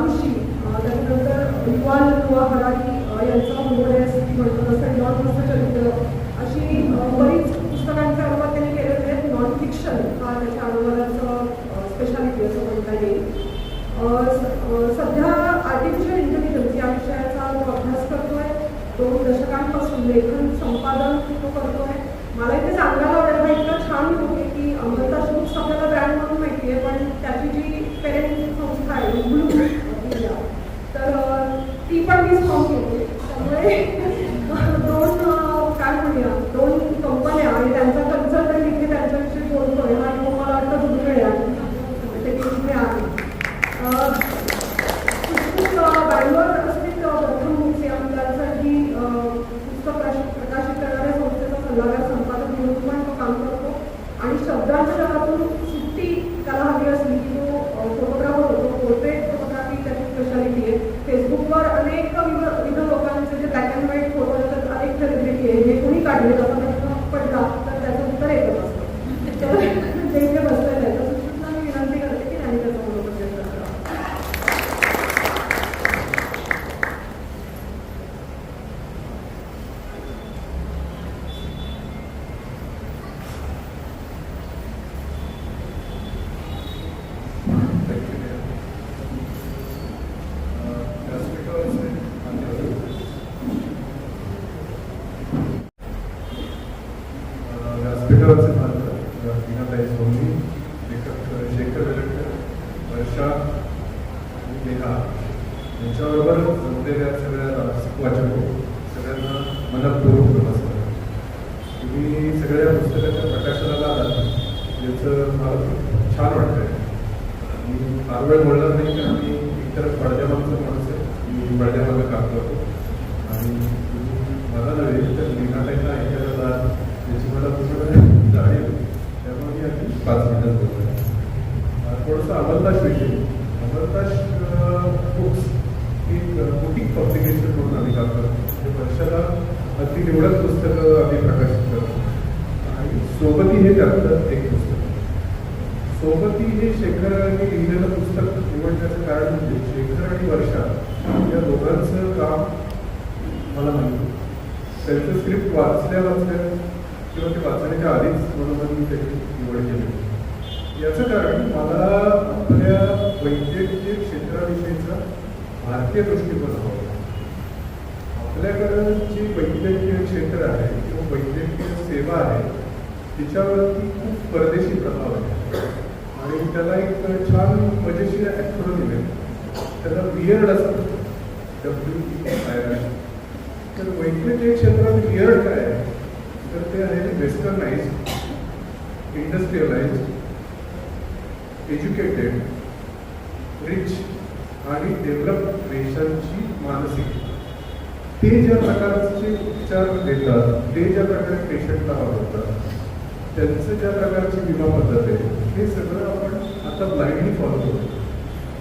मानुषी, त्याच्यानंतर युवाल नोआ हरारी यांचं होमोडेस म्हणतो तसं नॉन हस्तचरित्र, अशी बरीच पुस्तकांचे अनुवाद त्यांनी केलेले आहेत. नॉन फिक्शन हा त्याच्या अनुवादाचं स्पेशालिटी असं म्हणता येईल. सध्या आर्टिफिशियल इंटेलिजन्स या विषयाचा तो अभ्यास करतोय. 2 दशकांपासून लेखन संपादन तो करतोय. मला इथे सांगायला आवडेल, हा इतका छान होते की अमृता बुक्स आपल्याला ब्रँड म्हणून माहिती आहे, पण त्याची जी पेरेंट संस्था आहे ब्लू इंडिया, तर ती पण मीच फॉर्म केली. त्यामुळे 2 काय म्हणूया 2 कंपन्या आणि त्यांचा कन्सल्टंट इथे त्यांच्याविषयी बोलतोय हा योग मला वाटतं दुर्मिळ आहे. ते इथे आहे. बँगलोर स्थित प्रथम बुक्स या मुलांसाठी पुस्तक प्रकाशित करणाऱ्या संस्थेचा सल्लागार संपादक म्हणून पण तो काम करतो. आणि शब्दांच्या जगातून सुट्टी त्याला हवी असली की तो फोटोग्राफर होतो. पोर्ट्रेट फोटोग्राफी त्याची स्पेशालिटी आहे. फेसबुकवर अनेक विविध लोकांचे जे ब्लॅक अँड व्हाईट फोटो असतात, अनेक सेलिब्रिटी आहे, हे कोणी काढले असा प्रश्न पडला तर त्याचं उत्तर एकच असतं. तर जे इथे बसलेलं आहे तर सुश्रुतना मी विनंती करते की त्यांनी त्याचा बरोबर प्रयत्न करा. व्यासपीठावरचे मान्यवर मीनाताई सोनी, लेखक शेखर वेलटकर, वर्षा आणि नेहा यांच्याबरोबर जमलेल्या सगळ्या रसिक वाचक सगळ्यांना मनपूर्वक नमस्कार. तुम्ही सगळ्या पुस्तकाच्या प्रकाशनाला आलात याचं मला खूप छान वाटतं आहे. मी फार वेळ बोलणार नाही कारण मी एकतर पडद्यामागचं माणूस आहे. मी पडद्यामागं काम करतो आणि मला नव्हे तर मीनाताईंना ऐकायला त्याची मला पूर्ण जाणीव, त्यामुळे मी अगदी 5 मिनिटात बोलतो. थोडंसं अमरदास विषयी. अमरदास बुक्स एक बुटीक पब्लिकेशन म्हणून आम्ही काम करतो. म्हणजे वर्षाला अगदी निवडक पुस्तकं आम्ही प्रकाशित करतो. आणि सोबती हे त्यातलं एक पुस्तक. सोबती हे शेखरांनी लिहिलेलं पुस्तक निवडण्याचं कारण म्हणजे शेखर आणि वर्षा या दोघांचं काम मला माहिती. त्यांचं स्क्रिप्ट वाचल्या किंवा ते वाचण्याच्या आधीच म्हणून मी त्याची निवड केली. याचं कारण मला आपल्या वैद्यकीय क्षेत्राविषयीचा भारतीय दृष्टिकोन हवा. आपल्याकडं जी वैद्यकीय क्षेत्र आहे किंवा वैद्यकीय सेवा आहे तिच्यावरती खूप परदेशी प्रभाव आहे आणि त्याला एक छान मजेशीर ॲक्रोनिम आहे. त्याला वियर्ड असं WEIRD. तर वैद्यकीय क्षेत्रात वियर्ड काय आहे तर ते आहे वेस्टर्नाइज्ड, इंडस्ट्रियलाइज्ड, एज्युकेटेड, रिच आणि डेव्हलप देशांची मानसिकता. ते ज्या प्रकारचे उपचार देतात, ते ज्या प्रकारे पेशंटला वापरतात, त्यांचं ज्या प्रकारची विमा पद्धत आहे हे सगळं आपण आता ब्लाइंडली फॉलो करतो.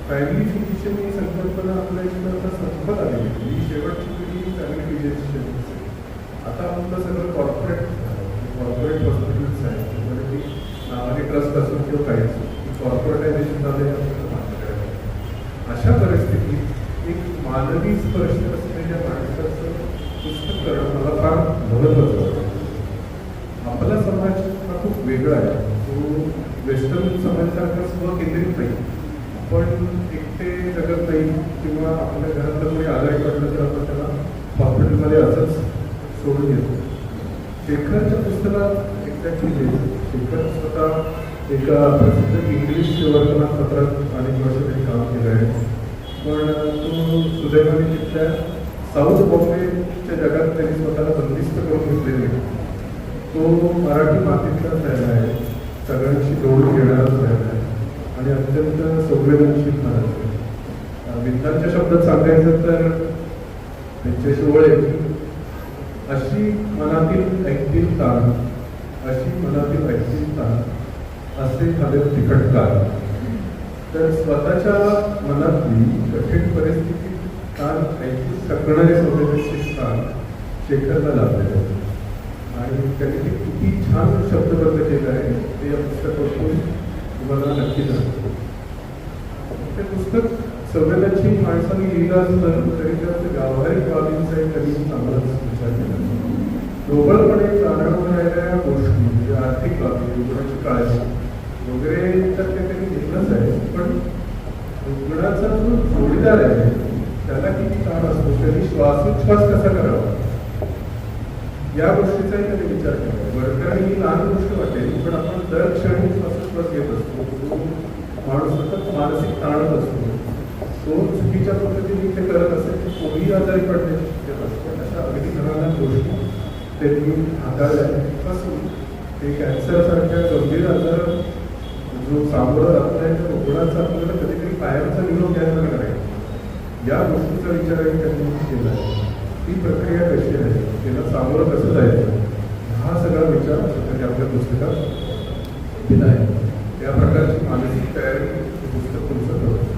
फॅमिली फिजिशियन ही संकल्पना आपल्या इकडं आता संपत आलेली. ही शेवटची पिढी फॅमिली फिजिशियन. आता आपलं सगळं कॉर्पोरेट हॉस्पिटल्स आहेत, म्हणजे की नावाने ट्रस्ट असून किंवा काहीच कॉर्पोरेटायझेशन झाले आपल्याला मान्य करायचं. अशा परिस्थितीत एक मानवी स्पर्श असलेल्या माणसाचं पुस्तक करणं मला फार महत्त्वाचं वाटतं. आपला समाज हा खूप वेगळा आहे. तो वेस्टर्न समाजासारखा स्वकेंद्रित नाही. आपण एकटे जगत नाही किंवा आपल्या घरातलं कोणी आजारी पडलं तर आपण त्याला हॉस्पिटलमध्ये असंच सोडून येतो. शेखरच्या पुस्तकात एक्झॅक्टली हे शेखर स्वतः एका प्रसिद्ध इंग्लिश वर्तमानपत्रात अनेक वर्ष त्यांनी काम केलं आहे. पण तो सुदैवाने तिथल्या साऊथ बॉम्बेच्या जगात त्यांनी स्वतःला बंदिस्त करून घेतलेले. तो मराठी मातीतलाच राहिला आहे, सगळ्यांशी जोडून घेणाराच राहिला आहे आणि अत्यंत संवेदनशील माणूस आहे. विद्वांच्या शब्दात सांगायचं तर त्यांच्याशी ओळ आहे. अशी मनातील ऐकतील ताण, अशी मनातील ऐकतील ताण असे झाले तिखट काळ. तर स्वतःच्या मनातली कठीण परिस्थिती ताण ऐकू शकणारे संवेदनशील स्थान शेखरला लाभलेले आहे आणि त्यांनी ते किती छान शब्दबद्ध केलं आहे ते या पुस्तकातून तुम्हाला नक्की जाणवतं. ते पुस्तक संवेदनशील माणसाने लिहिलं असलं तरी त्यात व्यावहारिक बाबींचा कधी चांगलाच विचार केला. ढोबळपणे जाणवून राहिलेल्या गोष्टी म्हणजे आर्थिक बाबी, रुग्णाची काळजी वगैरे तर ते त्यांनी घेतलंच आहे, पण रुग्णाचा जो जोडीदार आहे त्याला किती ताण असतो, त्यांनी श्वासोच्छ्वास कसा करावा या गोष्टीचाही त्यांनी विचार केला. वर्गाने ही लहान गोष्ट वाटेल, पण आपण दर क्षणी श्वासोच्छ्वास घेत असतो, तो माणूस सतत मानसिक ताणत असतो, तो चुकीच्या पद्धतीने ते करत असेल तर कोणीही आजारी पडण्याची शक्यता असते. अशा अगदी लहान गोष्टी त्यांनी हाताळल्या पासून ते कॅन्सरसारख्या गंभीर आजार जो सामोरं जात आहे त्या रुग्णाचा आपल्याला कधीतरी कायमचा निरोप घ्यायला लागणार आहे या गोष्टीचा विचारही त्यांनी केला आहे. ती प्रक्रिया कशी आहे, त्याला सामोरं कसं जायचं, हा सगळा विचार त्यांनी आपल्या पुस्तकात दिला आहे. या प्रकारची मानसिक तयारी हे पुस्तक तुमचं करतो.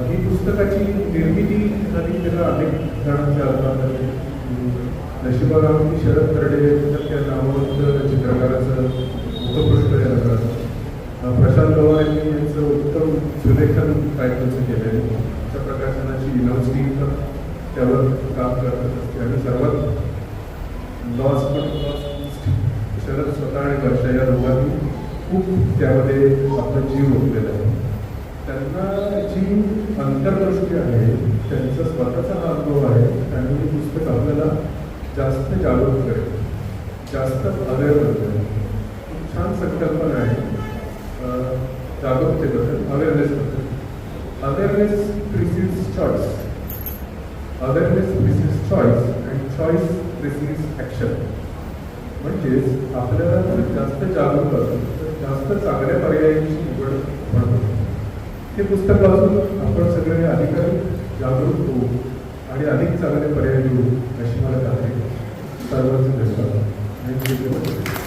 ही पुस्तकाची निर्मिती झाली त्याला अनेक जणांच्या हातात. नशिबाराम शरद तरडे त्या नामवंत चित्रकाराचं मुखपृष्ठ या नगराचं, प्रशांत पवार यांनी यांचं उत्तम सुलेखन टायटलचं केलं आहे. अशा प्रकाशनाची युनिव्हर्सिटी पण त्यावर काम करत असते आणि सर्वात लॉस्ट पण लॉस्ट शरद स्वतः आणि वर्षा या दोघांनी खूप त्यामध्ये आपला जीव ओतलेला आहे. त्यांना जी अंतर्दृष्टी आहे, त्यांचा स्वतःचा हा अनुभव आहे, त्यामुळे हे पुस्तक आपल्याला जास्त जागरूक करेल, जास्त अवेअर करेल. खूप छान संकल्पना आहे जागरूकतेबद्दल, अवेअरनेसबद्दल. Awareness precedes choice, awareness precedes choice and choice precedes action. म्हणजेच आपल्याला जर जास्त जागरूक असेल तर जास्त चांगल्या पर्यायांची निवड होतो. हे पुस्तक वाचून आपण सगळे अधिकाधिक जागरूक होऊ आणि अधिक चांगले पर्याय देऊ अशी मला खात्री. सर्वांचे धन्यवाद.